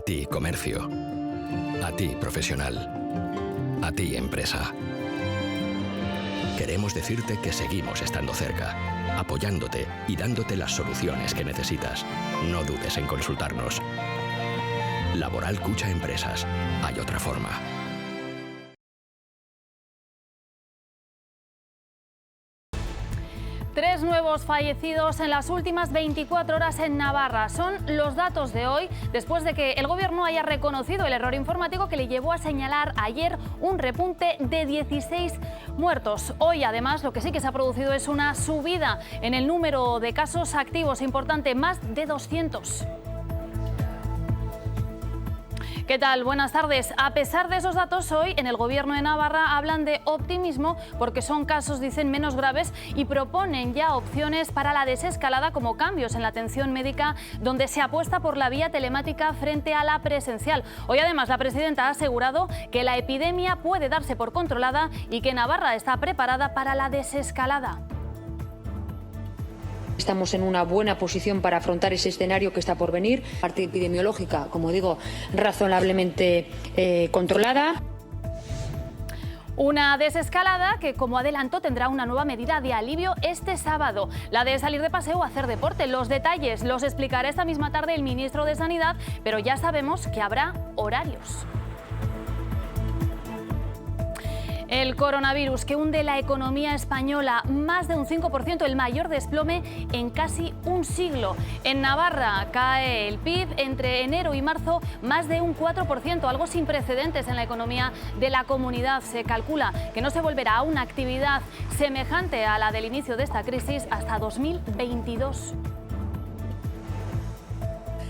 ti, comercio. A ti, profesional. A ti, empresa. Queremos decirte que seguimos estando cerca, apoyándote y dándote las soluciones que necesitas. No dudes en consultarnos. Laboral Cucha Empresas. Hay otra forma. 3 nuevos fallecidos en las últimas 24 horas en Navarra. Son los datos de hoy, después de que el Gobierno haya reconocido el error informático que le llevó a señalar ayer un repunte de 16 muertos. Hoy, además, lo que sí que se ha producido es una subida en el número de casos activos importante, más de 200. ¿Qué tal? Buenas tardes. A pesar de esos datos, hoy en el Gobierno de Navarra hablan de optimismo porque son casos, dicen, menos graves y proponen ya opciones para la desescalada, como cambios en la atención médica, donde se apuesta por la vía telemática frente a la presencial. Hoy, además, la presidenta ha asegurado que la epidemia puede darse por controlada y que Navarra está preparada para la desescalada. Estamos en una buena posición para afrontar ese escenario que está por venir. Parte epidemiológica, como digo, razonablemente controlada. Una desescalada que, como adelantó, tendrá una nueva medida de alivio este sábado, la de salir de paseo o hacer deporte. Los detalles los explicará esta misma tarde el ministro de Sanidad, pero ya sabemos que habrá horarios. El coronavirus que hunde la economía española, más de un 5%, el mayor desplome en casi un siglo. En Navarra cae el PIB entre enero y marzo más de un 4%, algo sin precedentes en la economía de la comunidad. Se calcula que no se volverá a una actividad semejante a la del inicio de esta crisis hasta 2022.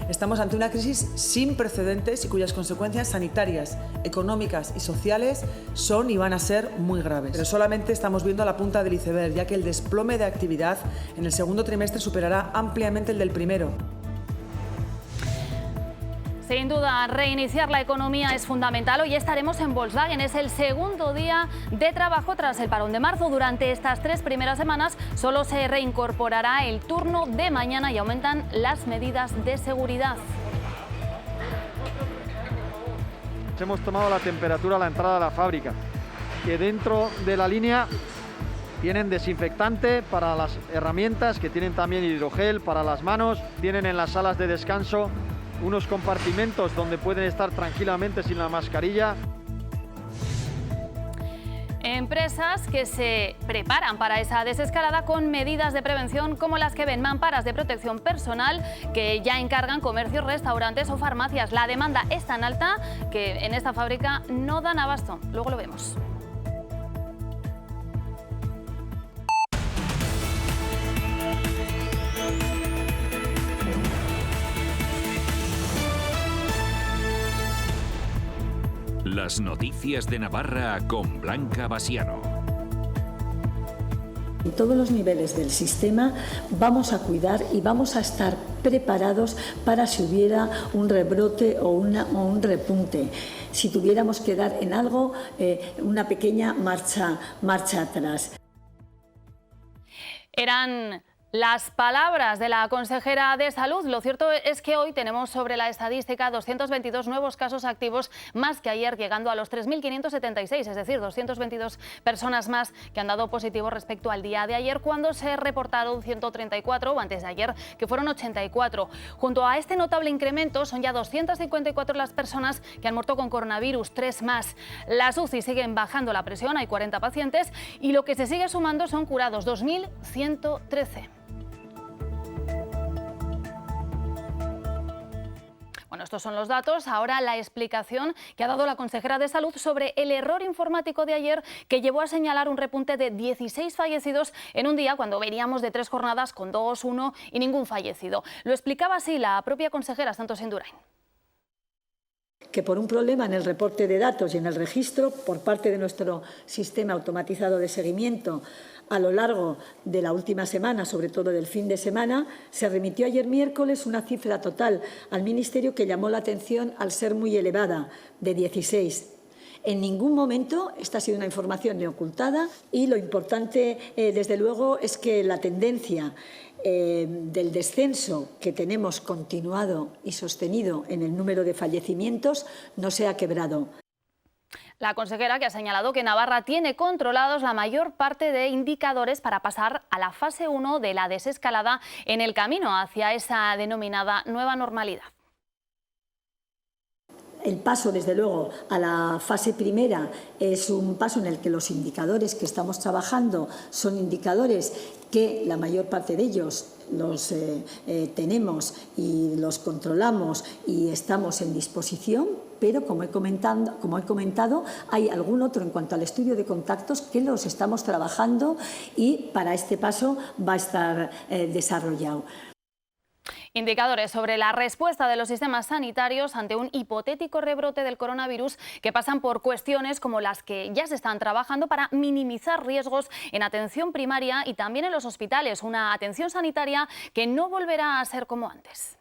Estamos ante una crisis sin precedentes y cuyas consecuencias sanitarias, económicas y sociales son y van a ser muy graves. Pero solamente estamos viendo la punta del iceberg, ya que el desplome de actividad en el segundo trimestre superará ampliamente el del primero. Sin duda, reiniciar la economía es fundamental. Hoy estaremos en Volkswagen. Es el segundo día de trabajo tras el parón de marzo. Durante estas 3 primeras semanas solo se reincorporará el turno de mañana y aumentan las medidas de seguridad. Hemos tomado la temperatura a la entrada de la fábrica, que dentro de la línea tienen desinfectante para las herramientas, que tienen también hidrogel para las manos, tienen en las salas de descanso unos compartimentos donde pueden estar tranquilamente sin la mascarilla. Empresas que se preparan para esa desescalada con medidas de prevención como las que ven mamparas de protección personal que ya encargan comercios, restaurantes o farmacias. La demanda es tan alta que en esta fábrica no dan abasto. Luego lo vemos. Las noticias de Navarra con Blanca Basiano. En todos los niveles del sistema vamos a cuidar y vamos a estar preparados para si hubiera un rebrote o un repunte. Si tuviéramos que dar en algo una pequeña marcha atrás. Eran las palabras de la consejera de Salud. Lo cierto es que hoy tenemos sobre la estadística 222 nuevos casos activos, más que ayer, llegando a los 3.576, es decir, 222 personas más que han dado positivo respecto al día de ayer, cuando se reportaron 134, o antes de ayer, que fueron 84. Junto a este notable incremento, son ya 254 las personas que han muerto con coronavirus, 3 más. Las UCI siguen bajando la presión, hay 40 pacientes, y lo que se sigue sumando son curados, 2.113. Bueno, estos son los datos. Ahora la explicación que ha dado la consejera de Salud sobre el error informático de ayer que llevó a señalar un repunte de 16 fallecidos en un día cuando veníamos de 3 jornadas con 2, 1 y ningún fallecido. Lo explicaba así la propia consejera Santos Indurain. Que por un problema en el reporte de datos y en el registro por parte de nuestro sistema automatizado de seguimiento a lo largo de la última semana, sobre todo del fin de semana, se remitió ayer miércoles una cifra total al Ministerio que llamó la atención al ser muy elevada, de 16. En ningún momento esta ha sido una información ni ocultada y lo importante, desde luego, es que la tendencia del descenso que tenemos continuado y sostenido en el número de fallecimientos no se ha quebrado. La consejera, que ha señalado que Navarra tiene controlados la mayor parte de indicadores para pasar a la fase 1 de la desescalada en el camino hacia esa denominada nueva normalidad. El paso, desde luego, a la fase primera es un paso en el que los indicadores que estamos trabajando son indicadores que la mayor parte de ellos los tenemos y los controlamos y estamos en disposición, pero como he comentado, hay algún otro en cuanto al estudio de contactos que los estamos trabajando y para este paso va a estar desarrollado. Indicadores sobre la respuesta de los sistemas sanitarios ante un hipotético rebrote del coronavirus que pasan por cuestiones como las que ya se están trabajando para minimizar riesgos en atención primaria y también en los hospitales, una atención sanitaria que no volverá a ser como antes.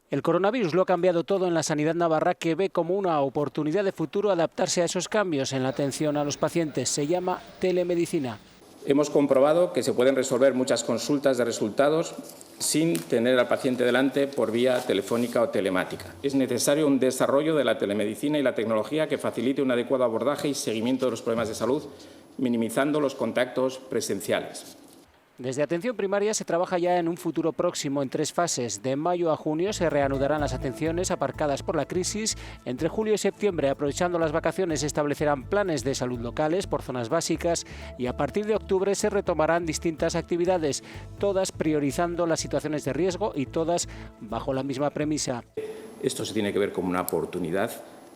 El coronavirus lo ha cambiado todo en la sanidad navarra, que ve como una oportunidad de futuro adaptarse a esos cambios en la atención a los pacientes. Se llama telemedicina. Hemos comprobado que se pueden resolver muchas consultas de resultados sin tener al paciente delante por vía telefónica o telemática. Es necesario un desarrollo de la telemedicina y la tecnología que facilite un adecuado abordaje y seguimiento de los problemas de salud, minimizando los contactos presenciales. Desde atención primaria se trabaja ya en un futuro próximo en 3 fases. De mayo a junio se reanudarán las atenciones aparcadas por la crisis. Entre julio y septiembre, aprovechando las vacaciones, se establecerán planes de salud locales por zonas básicas y a partir de octubre se retomarán distintas actividades, todas priorizando las situaciones de riesgo y todas bajo la misma premisa. Esto se tiene que ver como una oportunidad.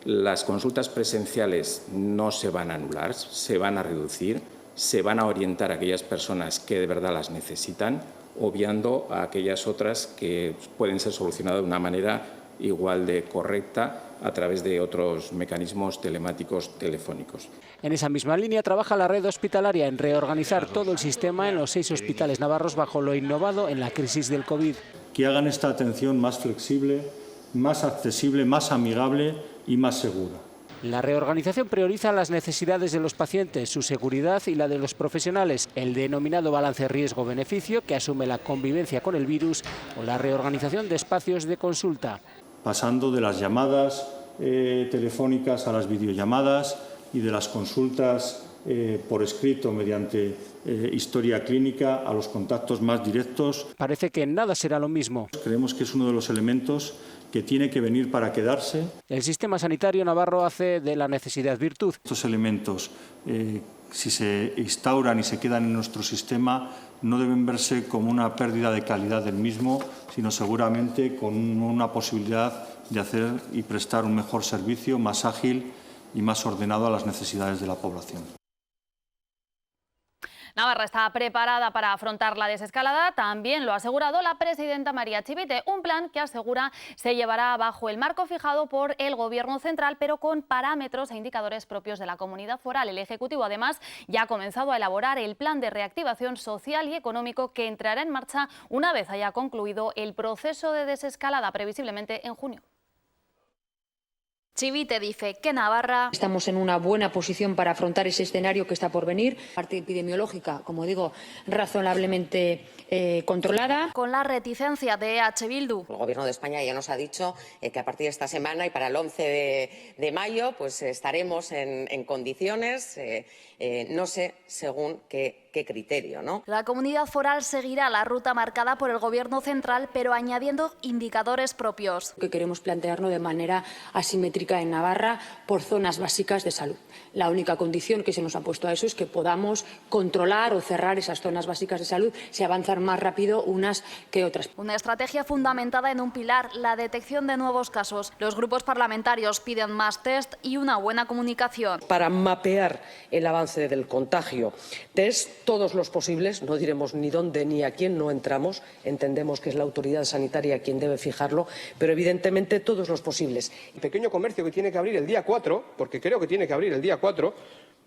Las consultas presenciales no se van a anular, se van a reducir. Se van a orientar a aquellas personas que de verdad las necesitan, obviando a aquellas otras que pueden ser solucionadas de una manera igual de correcta a través de otros mecanismos telemáticos telefónicos. En esa misma línea trabaja la red hospitalaria en reorganizar todo el sistema en los 6 hospitales navarros bajo lo innovado en la crisis del COVID. Que hagan esta atención más flexible, más accesible, más amigable y más segura. La reorganización prioriza las necesidades de los pacientes, su seguridad y la de los profesionales, el denominado balance riesgo-beneficio que asume la convivencia con el virus o la reorganización de espacios de consulta. Pasando de las llamadas telefónicas a las videollamadas y de las consultas por escrito mediante historia clínica a los contactos más directos. Parece que nada será lo mismo. Creemos que es uno de los elementos que tiene que venir para quedarse. El sistema sanitario navarro hace de la necesidad virtud. Estos elementos, si se instauran y se quedan en nuestro sistema, no deben verse como una pérdida de calidad del mismo, sino seguramente con una posibilidad de hacer y prestar un mejor servicio, más ágil y más ordenado a las necesidades de la población. Navarra está preparada para afrontar la desescalada, también lo ha asegurado la presidenta María Chivite, un plan que asegura se llevará bajo el marco fijado por el Gobierno central, pero con parámetros e indicadores propios de la comunidad foral. El Ejecutivo, además, ya ha comenzado a elaborar el plan de reactivación social y económico que entrará en marcha una vez haya concluido el proceso de desescalada, previsiblemente en junio. Chivite dice que Navarra... Estamos en una buena posición para afrontar ese escenario que está por venir. Parte epidemiológica, como digo, razonablemente controlada. Con la reticencia de EH Bildu. El Gobierno de España ya nos ha dicho que a partir de esta semana y para el 11 de mayo pues estaremos en condiciones, no sé según qué criterio, ¿no? La comunidad foral seguirá la ruta marcada por el Gobierno central, pero añadiendo indicadores propios. Que queremos plantearnos de manera asimétrica en Navarra por zonas básicas de salud. La única condición que se nos ha puesto a eso es que podamos controlar o cerrar esas zonas básicas de salud si avanzan más rápido unas que otras. Una estrategia fundamentada en un pilar, la detección de nuevos casos. Los grupos parlamentarios piden más test y una buena comunicación. Para mapear el avance del contagio, test todos los posibles, no diremos ni dónde ni a quién, no entramos, entendemos que es la autoridad sanitaria quien debe fijarlo, pero evidentemente todos los posibles. El pequeño comercio que tiene que abrir el día 4, porque creo que tiene que abrir el día 4,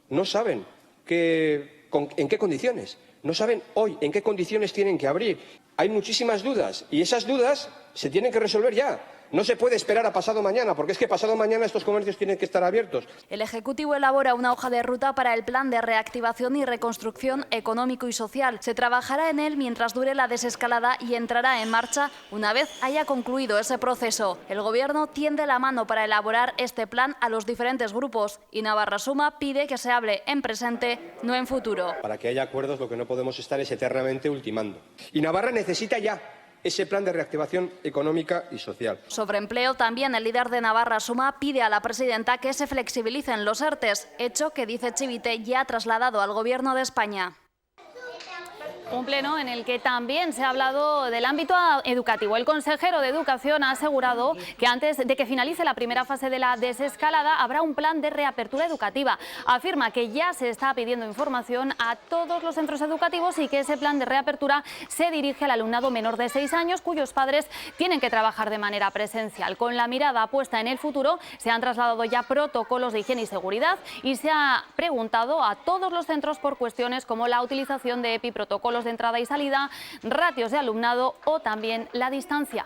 no saben en qué condiciones, no saben hoy en qué condiciones tienen que abrir. Hay muchísimas dudas y esas dudas se tienen que resolver ya. No se puede esperar a pasado mañana, porque es que pasado mañana estos comercios tienen que estar abiertos. El Ejecutivo elabora una hoja de ruta para el plan de reactivación y reconstrucción económico y social. Se trabajará en él mientras dure la desescalada y entrará en marcha una vez haya concluido ese proceso. El Gobierno tiende la mano para elaborar este plan a los diferentes grupos y Navarra Suma pide que se hable en presente, no en futuro. Para que haya acuerdos, lo que no podemos estar es eternamente ultimando. Y Navarra necesita ya ese plan de reactivación económica y social. Sobre empleo, también el líder de Navarra Suma pide a la presidenta que se flexibilicen los ERTEs, hecho que, dice Chivite, ya ha trasladado al Gobierno de España. Un pleno en el que también se ha hablado del ámbito educativo. El consejero de Educación ha asegurado que antes de que finalice la primera fase de la desescalada habrá un plan de reapertura educativa. Afirma que ya se está pidiendo información a todos los centros educativos y que ese plan de reapertura se dirige al alumnado menor de 6 años cuyos padres tienen que trabajar de manera presencial. Con la mirada puesta en el futuro, se han trasladado ya protocolos de higiene y seguridad y se ha preguntado a todos los centros por cuestiones como la utilización de EPI, protocolos de entrada y salida, ratios de alumnado o también la distancia.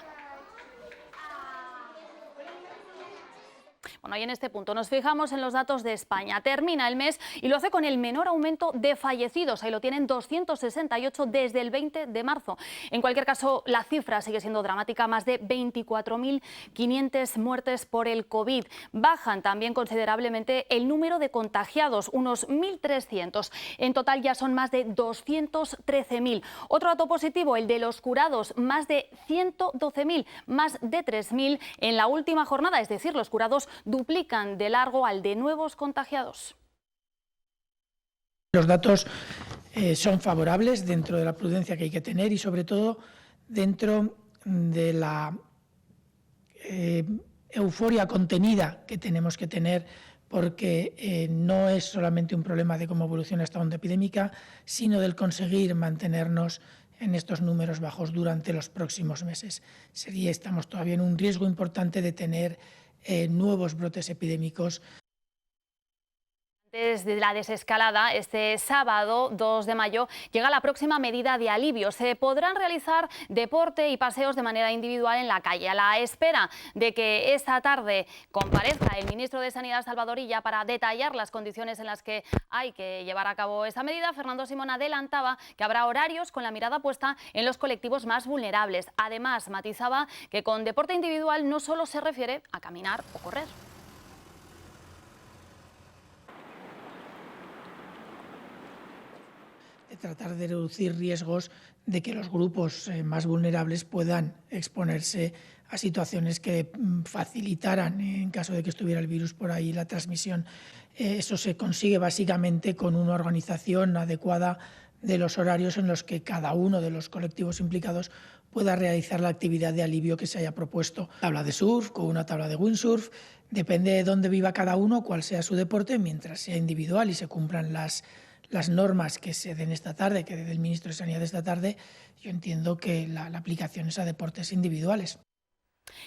Bueno, y en este punto nos fijamos en los datos de España. Termina el mes y lo hace con el menor aumento de fallecidos. Ahí lo tienen, 268 desde el 20 de marzo. En cualquier caso, la cifra sigue siendo dramática, más de 24.500 muertes por el COVID. Bajan también considerablemente el número de contagiados, unos 1.300. En total ya son más de 213.000. Otro dato positivo, el de los curados, más de 112.000, más de 3.000 en la última jornada, es decir, los curados duplican de largo al de nuevos contagiados. Los datos son favorables dentro de la prudencia que hay que tener y sobre todo dentro de la euforia contenida que tenemos que tener, porque no es solamente un problema de cómo evoluciona esta onda epidémica, sino del conseguir mantenernos en estos números bajos durante los próximos meses. Estamos todavía en un riesgo importante de tener nuevos brotes epidémicos. Desde la desescalada, este sábado 2 de mayo, llega la próxima medida de alivio. Se podrán realizar deporte y paseos de manera individual en la calle. A la espera de que esta tarde comparezca el ministro de Sanidad, Salvador Illa, para detallar las condiciones en las que hay que llevar a cabo esta medida, Fernando Simón adelantaba que habrá horarios con la mirada puesta en los colectivos más vulnerables. Además, matizaba que con deporte individual no solo se refiere a caminar o correr. Tratar de reducir riesgos de que los grupos más vulnerables puedan exponerse a situaciones que facilitaran, en caso de que estuviera el virus por ahí, la transmisión. Eso se consigue básicamente con una organización adecuada de los horarios en los que cada uno de los colectivos implicados pueda realizar la actividad de alivio que se haya propuesto. Tabla de surf, con una tabla de windsurf, depende de dónde viva cada uno, cuál sea su deporte, mientras sea individual y se cumplan las normas que se den esta tarde, que dé el ministro de Sanidad esta tarde, yo entiendo que la aplicación es a deportes individuales.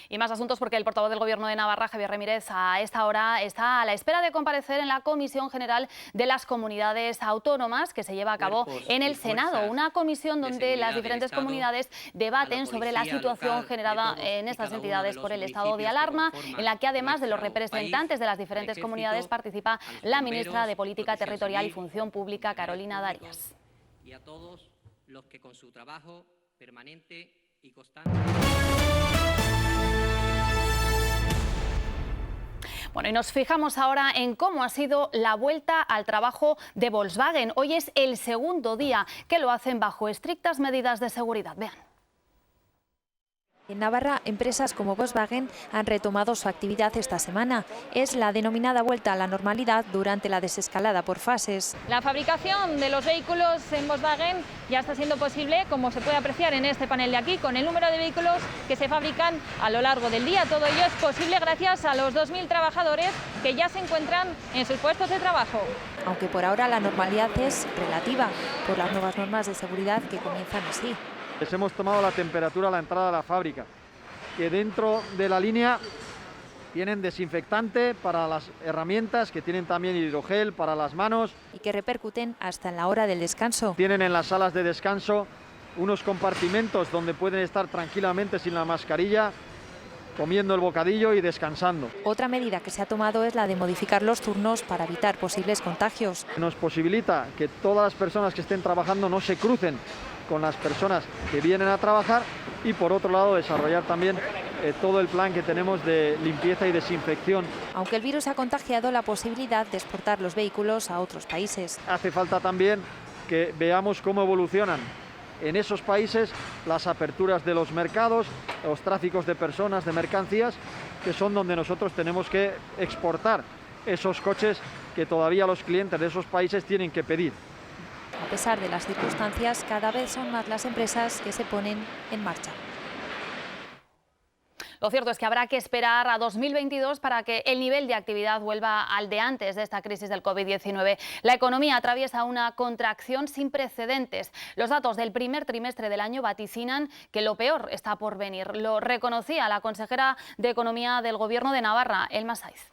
Y más asuntos porque el portavoz del Gobierno de Navarra, Javier Ramírez, a esta hora está a la espera de comparecer en la Comisión General de las Comunidades Autónomas que se lleva a cabo en el Senado, una comisión donde las diferentes comunidades debaten sobre la situación generada en estas entidades por el estado de alarma, en la que además de los representantes de las diferentes comunidades participa la ministra de Política Territorial y Función Pública, Carolina Darias. Y a todos los que con su trabajo permanente y constante. Bueno, y nos fijamos ahora en cómo ha sido la vuelta al trabajo de Volkswagen. Hoy es el segundo día que lo hacen bajo estrictas medidas de seguridad. Vean. En Navarra, empresas como Volkswagen han retomado su actividad esta semana. Es la denominada vuelta a la normalidad durante la desescalada por fases. La fabricación de los vehículos en Volkswagen ya está siendo posible, como se puede apreciar en este panel de aquí, con el número de vehículos que se fabrican a lo largo del día. Todo ello es posible gracias a los 2.000 trabajadores que ya se encuentran en sus puestos de trabajo. Aunque por ahora la normalidad es relativa, por las nuevas normas de seguridad que comienzan así. Les hemos tomado la temperatura a la entrada de la fábrica, que dentro de la línea tienen desinfectante para las herramientas, que tienen también hidrogel para las manos. Y que repercuten hasta en la hora del descanso. Tienen en las salas de descanso unos compartimentos donde pueden estar tranquilamente sin la mascarilla, comiendo el bocadillo y descansando. Otra medida que se ha tomado es la de modificar los turnos para evitar posibles contagios. Nos posibilita que todas las personas que estén trabajando no se crucen con las personas que vienen a trabajar y, por otro lado, desarrollar también todo el plan que tenemos de limpieza y desinfección. Aunque el virus ha contagiado la posibilidad de exportar los vehículos a otros países. Hace falta también que veamos cómo evolucionan en esos países las aperturas de los mercados, los tráficos de personas, de mercancías, que son donde nosotros tenemos que exportar esos coches que todavía los clientes de esos países tienen que pedir. A pesar de las circunstancias, cada vez son más las empresas que se ponen en marcha. Lo cierto es que habrá que esperar a 2022 para que el nivel de actividad vuelva al de antes de esta crisis del COVID-19. La economía atraviesa una contracción sin precedentes. Los datos del primer trimestre del año vaticinan que lo peor está por venir. Lo reconocía la consejera de Economía del Gobierno de Navarra, Elma Saiz.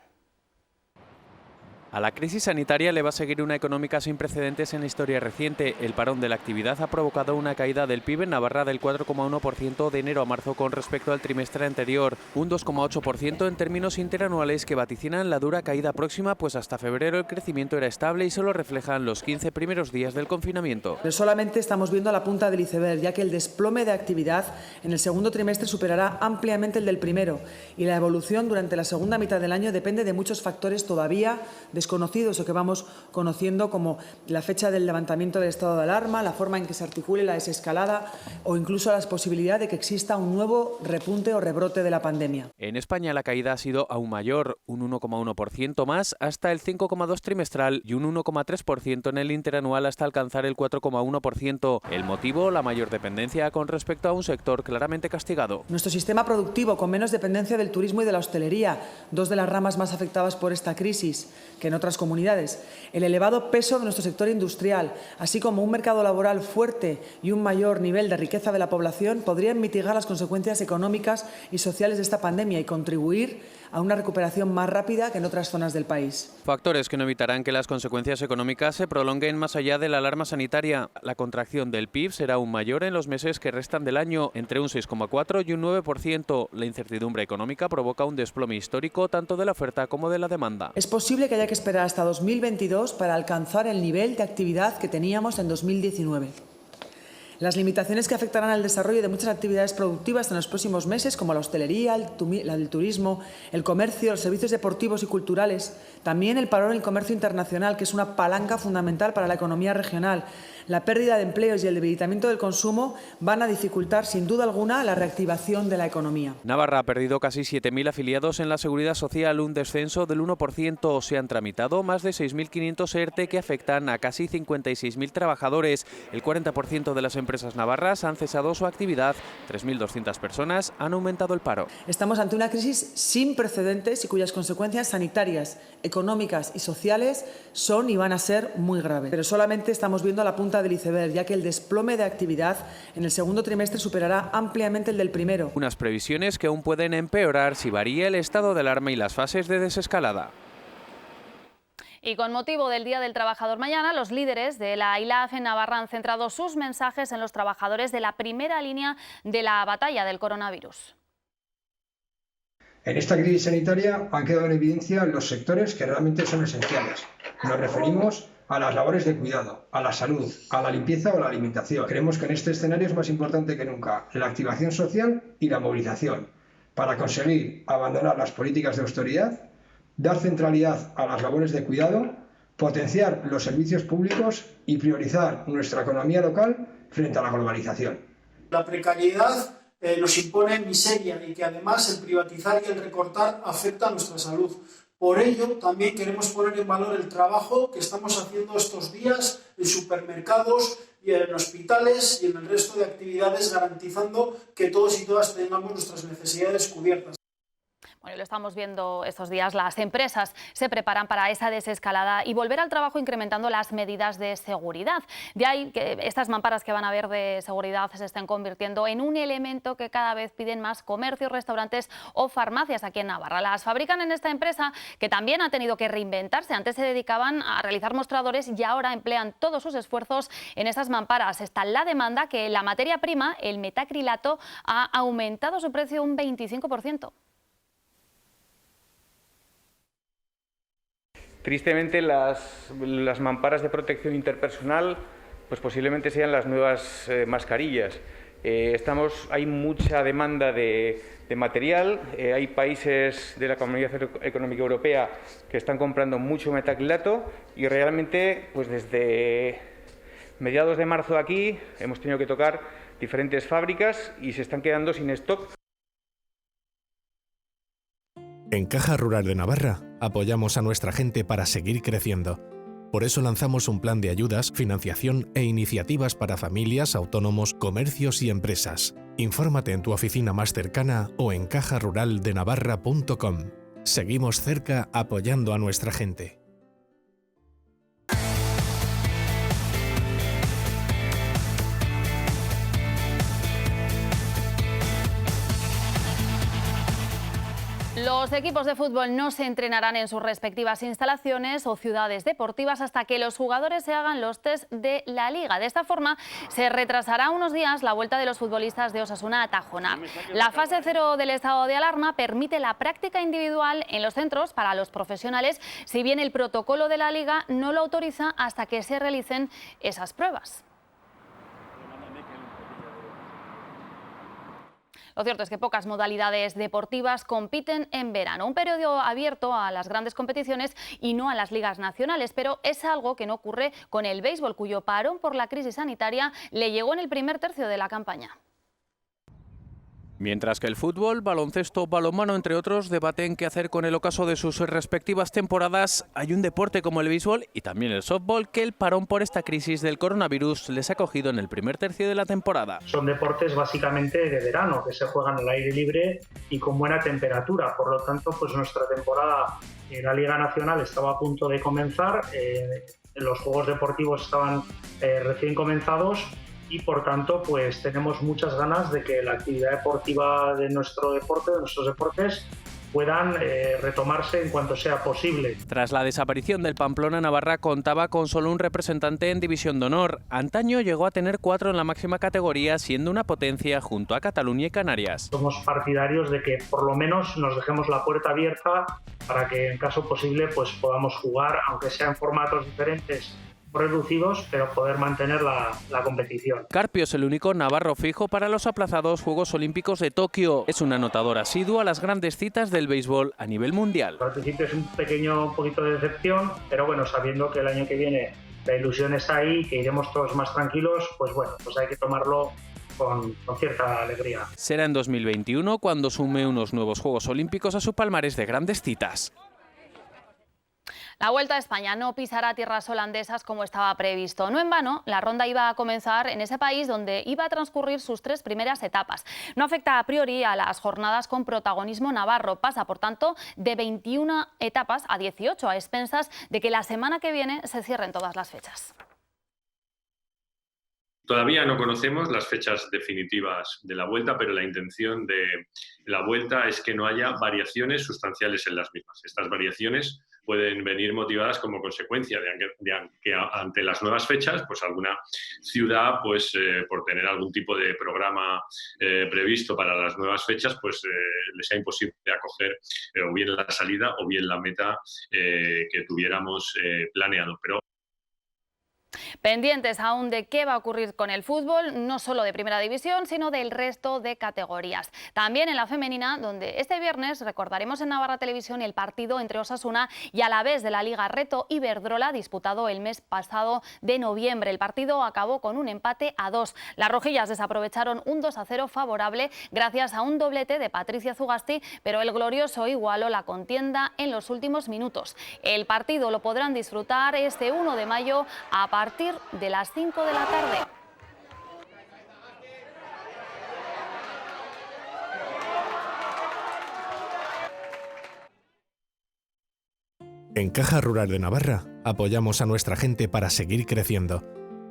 A la crisis sanitaria le va a seguir una económica sin precedentes en la historia reciente. El parón de la actividad ha provocado una caída del PIB en Navarra del 4,1% de enero a marzo con respecto al trimestre anterior, un 2,8% en términos interanuales que vaticinan la dura caída próxima, pues hasta febrero el crecimiento era estable y solo reflejan los 15 primeros días del confinamiento. Pero solamente estamos viendo la punta del iceberg, ya que el desplome de actividad en el segundo trimestre superará ampliamente el del primero y la evolución durante la segunda mitad del año depende de muchos factores todavía desconocidos o que vamos conociendo, como la fecha del levantamiento del estado de alarma, la forma en que se articule la desescalada o incluso la posibilidad de que exista un nuevo repunte o rebrote de la pandemia. En España la caída ha sido aún mayor, un 1,1% más hasta el 5,2% trimestral y un 1,3% en el interanual hasta alcanzar el 4,1%. El motivo, la mayor dependencia con respecto a un sector claramente castigado. Nuestro sistema productivo, con menos dependencia del turismo y de la hostelería, dos de las ramas más afectadas por esta crisis que en otras comunidades, el elevado peso de nuestro sector industrial, así como un mercado laboral fuerte y un mayor nivel de riqueza de la población, podrían mitigar las consecuencias económicas y sociales de esta pandemia y contribuir a una recuperación más rápida que en otras zonas del país. Factores que no evitarán que las consecuencias económicas se prolonguen más allá de la alarma sanitaria. La contracción del PIB será aún mayor en los meses que restan del año, entre un 6,4% y un 9%. La incertidumbre económica provoca un desplome histórico tanto de la oferta como de la demanda. Es posible que haya que esperar hasta 2022 para alcanzar el nivel de actividad que teníamos en 2019. Las limitaciones que afectarán al desarrollo de muchas actividades productivas en los próximos meses, como la hostelería, el turismo, el comercio, los servicios deportivos y culturales, también el parón en el comercio internacional, que es una palanca fundamental para la economía regional, la pérdida de empleos y el debilitamiento del consumo van a dificultar, sin duda alguna, la reactivación de la economía. Navarra ha perdido casi 7.000 afiliados en la Seguridad Social, un descenso del 1%. Se han tramitado más de 6.500 ERTE que afectan a casi 56.000 trabajadores. El 40% de las empresas navarras han cesado su actividad. 3.200 personas han aumentado el paro. Estamos ante una crisis sin precedentes y cuyas consecuencias sanitarias, económicas y sociales son y van a ser muy graves. Pero solamente estamos viendo la punta del iceberg, ya que el desplome de actividad en el segundo trimestre superará ampliamente el del primero. Unas previsiones que aún pueden empeorar si varía el estado de alarma y las fases de desescalada. Y con motivo del Día del Trabajador mañana, los líderes de la ILAF en Navarra han centrado sus mensajes en los trabajadores de la primera línea de la batalla del coronavirus. En esta crisis sanitaria han quedado en evidencia los sectores que realmente son esenciales. Nos referimos a las labores de cuidado, a la salud, a la limpieza o la alimentación. Creemos que en este escenario es más importante que nunca la activación social y la movilización para conseguir abandonar las políticas de austeridad, dar centralidad a las labores de cuidado, potenciar los servicios públicos y priorizar nuestra economía local frente a la globalización. La precariedad nos impone miseria y que además el privatizar y el recortar afecta a nuestra salud. Por ello, también queremos poner en valor el trabajo que estamos haciendo estos días en supermercados y en hospitales y en el resto de actividades, garantizando que todos y todas tengamos nuestras necesidades cubiertas. Bueno, lo estamos viendo estos días, las empresas se preparan para esa desescalada y volver al trabajo incrementando las medidas de seguridad. De ahí que estas mamparas que van a ver de seguridad se estén convirtiendo en un elemento que cada vez piden más comercios, restaurantes o farmacias aquí en Navarra. Las fabrican en esta empresa que también ha tenido que reinventarse. Antes se dedicaban a realizar mostradores y ahora emplean todos sus esfuerzos en estas mamparas. Está la demanda que la materia prima, el metacrilato, ha aumentado su precio un 25%. Tristemente, las mamparas de protección interpersonal pues posiblemente sean las nuevas mascarillas. Hay mucha demanda de material, hay países de la Comunidad Económica Europea que están comprando mucho metacrilato y realmente pues desde mediados de marzo aquí hemos tenido que tocar diferentes fábricas y se están quedando sin stock. En Caja Rural de Navarra apoyamos a nuestra gente para seguir creciendo. Por eso lanzamos un plan de ayudas, financiación e iniciativas para familias, autónomos, comercios y empresas. Infórmate en tu oficina más cercana o en cajaruraldenavarra.com. Seguimos cerca apoyando a nuestra gente. Los equipos de fútbol no se entrenarán en sus respectivas instalaciones o ciudades deportivas hasta que los jugadores se hagan los test de la Liga. De esta forma, se retrasará unos días la vuelta de los futbolistas de Osasuna a Tajonar. La fase 0 del estado de alarma permite la práctica individual en los centros para los profesionales, si bien el protocolo de la Liga no lo autoriza hasta que se realicen esas pruebas. Lo cierto es que pocas modalidades deportivas compiten en verano. Un periodo abierto a las grandes competiciones y no a las ligas nacionales, pero es algo que no ocurre con el béisbol, cuyo parón por la crisis sanitaria le llegó en el primer tercio de la campaña. Mientras que el fútbol, baloncesto, balonmano, entre otros, debaten qué hacer con el ocaso de sus respectivas temporadas, hay un deporte como el béisbol y también el softball que el parón por esta crisis del coronavirus les ha cogido en el primer tercio de la temporada. Son deportes básicamente de verano, que se juegan al aire libre y con buena temperatura. Por lo tanto, pues nuestra temporada en la Liga Nacional estaba a punto de comenzar, los Juegos Deportivos estaban recién comenzados, y por tanto pues tenemos muchas ganas de que la actividad deportiva de nuestro deporte, de nuestros deportes, puedan retomarse en cuanto sea posible. Tras la desaparición del Pamplona, Navarra contaba con solo un representante en División de Honor. Antaño llegó a tener 4 en la máxima categoría, siendo una potencia junto a Cataluña y Canarias. Somos partidarios de que por lo menos nos dejemos la puerta abierta para que en caso posible pues podamos jugar, aunque sea en formatos diferentes, reducidos, pero poder mantener la competición. Carpio es el único navarro fijo para los aplazados Juegos Olímpicos de Tokio. Es un anotador asiduo a las grandes citas del béisbol a nivel mundial. Al principio es un poquito de decepción, pero bueno, sabiendo que el año que viene la ilusión está ahí, que iremos todos más tranquilos, pues bueno, pues hay que tomarlo con cierta alegría. Será en 2021 cuando sume unos nuevos Juegos Olímpicos a su palmarés de grandes citas. La Vuelta a España no pisará tierras holandesas como estaba previsto. No en vano, la ronda iba a comenzar en ese país donde iba a transcurrir sus 3 primeras etapas. No afecta a priori a las jornadas con protagonismo navarro. Pasa, por tanto, de 21 etapas a 18, a expensas de que la semana que viene se cierren todas las fechas. Todavía no conocemos las fechas definitivas de la Vuelta, pero la intención de la Vuelta es que no haya variaciones sustanciales en las mismas. Estas variaciones pueden venir motivadas como consecuencia de que ante las nuevas fechas, pues alguna ciudad, pues por tener algún tipo de programa previsto para las nuevas fechas, pues les sea imposible acoger o bien la salida o bien la meta que tuviéramos planeado. Pero pendientes aún de qué va a ocurrir con el fútbol, no solo de Primera División, sino del resto de categorías. También en la femenina, donde este viernes recordaremos en Navarra Televisión el partido entre Osasuna y Alavés de la Liga Reto Iberdrola, disputado el mes pasado de noviembre. El partido acabó con un empate a 2. Las rojillas desaprovecharon un 2-0 favorable gracias a un doblete de Patricia Zugasti, pero el glorioso igualó la contienda en los últimos minutos. El partido lo podrán disfrutar este 1 de mayo a partir de las 5 de la tarde. En Caja Rural de Navarra apoyamos a nuestra gente para seguir creciendo.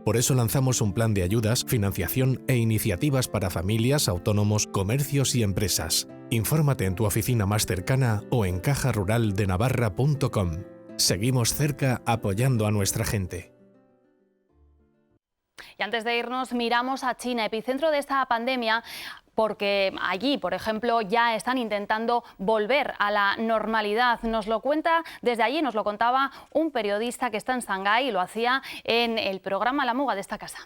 Por eso lanzamos un plan de ayudas, financiación e iniciativas para familias, autónomos, comercios y empresas. Infórmate en tu oficina más cercana o en cajaruraldenavarra.com. Seguimos cerca apoyando a nuestra gente. Y antes de irnos, miramos a China, epicentro de esta pandemia, porque allí, por ejemplo, ya están intentando volver a la normalidad. Nos lo cuenta desde allí, nos lo contaba un periodista que está en Shanghái y lo hacía en el programa La Muga de esta casa.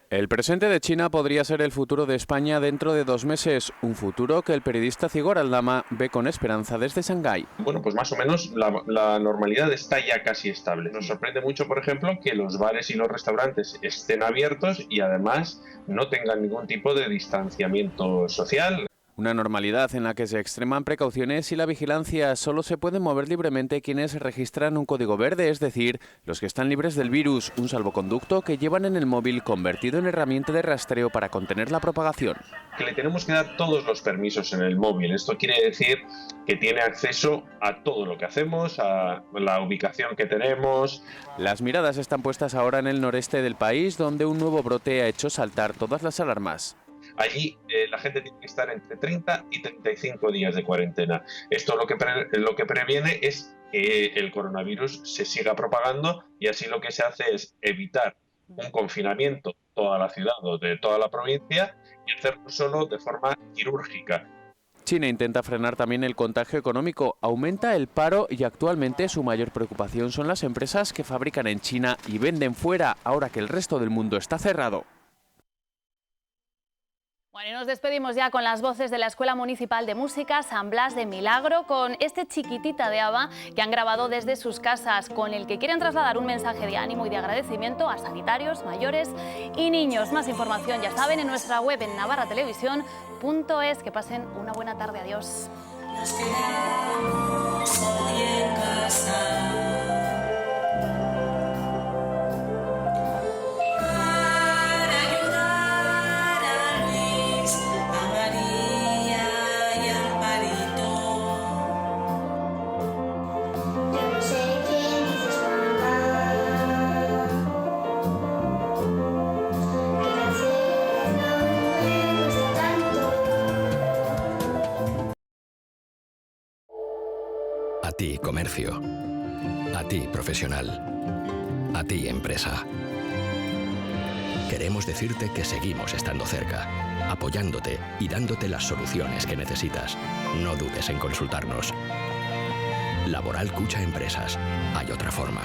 El presente de China podría ser el futuro de España dentro de 2 meses, un futuro que el periodista Zigor Aldama ve con esperanza desde Shanghái. Bueno, pues más o menos la normalidad está ya casi estable. Nos sorprende mucho, por ejemplo, que los bares y los restaurantes estén abiertos y además no tengan ningún tipo de distanciamiento social. Una normalidad en la que se extreman precauciones y la vigilancia. Solo se pueden mover libremente quienes registran un código verde, es decir, los que están libres del virus, un salvoconducto que llevan en el móvil convertido en herramienta de rastreo para contener la propagación. Que le tenemos que dar todos los permisos en el móvil. Esto quiere decir que tiene acceso a todo lo que hacemos, a la ubicación que tenemos. Las miradas están puestas ahora en el noreste del país, donde un nuevo brote ha hecho saltar todas las alarmas. Allí la gente tiene que estar entre 30 y 35 días de cuarentena. Esto lo que previene es que el coronavirus se siga propagando y así lo que se hace es evitar un confinamiento de toda la ciudad o de toda la provincia y hacerlo solo de forma quirúrgica. China intenta frenar también el contagio económico, aumenta el paro y actualmente su mayor preocupación son las empresas que fabrican en China y venden fuera ahora que el resto del mundo está cerrado. Bueno, y nos despedimos ya con las voces de la Escuela Municipal de Música San Blas de Milagro, con este Chiquitita de ABBA que han grabado desde sus casas, con el que quieren trasladar un mensaje de ánimo y de agradecimiento a sanitarios, mayores y niños. Más información, ya saben, en nuestra web en navarratelevisión.es. Que pasen una buena tarde. Adiós. Nos quedamos hoy en casa. A ti, comercio. A ti, profesional. A ti, empresa. Queremos decirte que seguimos estando cerca, apoyándote y dándote las soluciones que necesitas. No dudes en consultarnos. Laboral Cucha Empresas. Hay otra forma.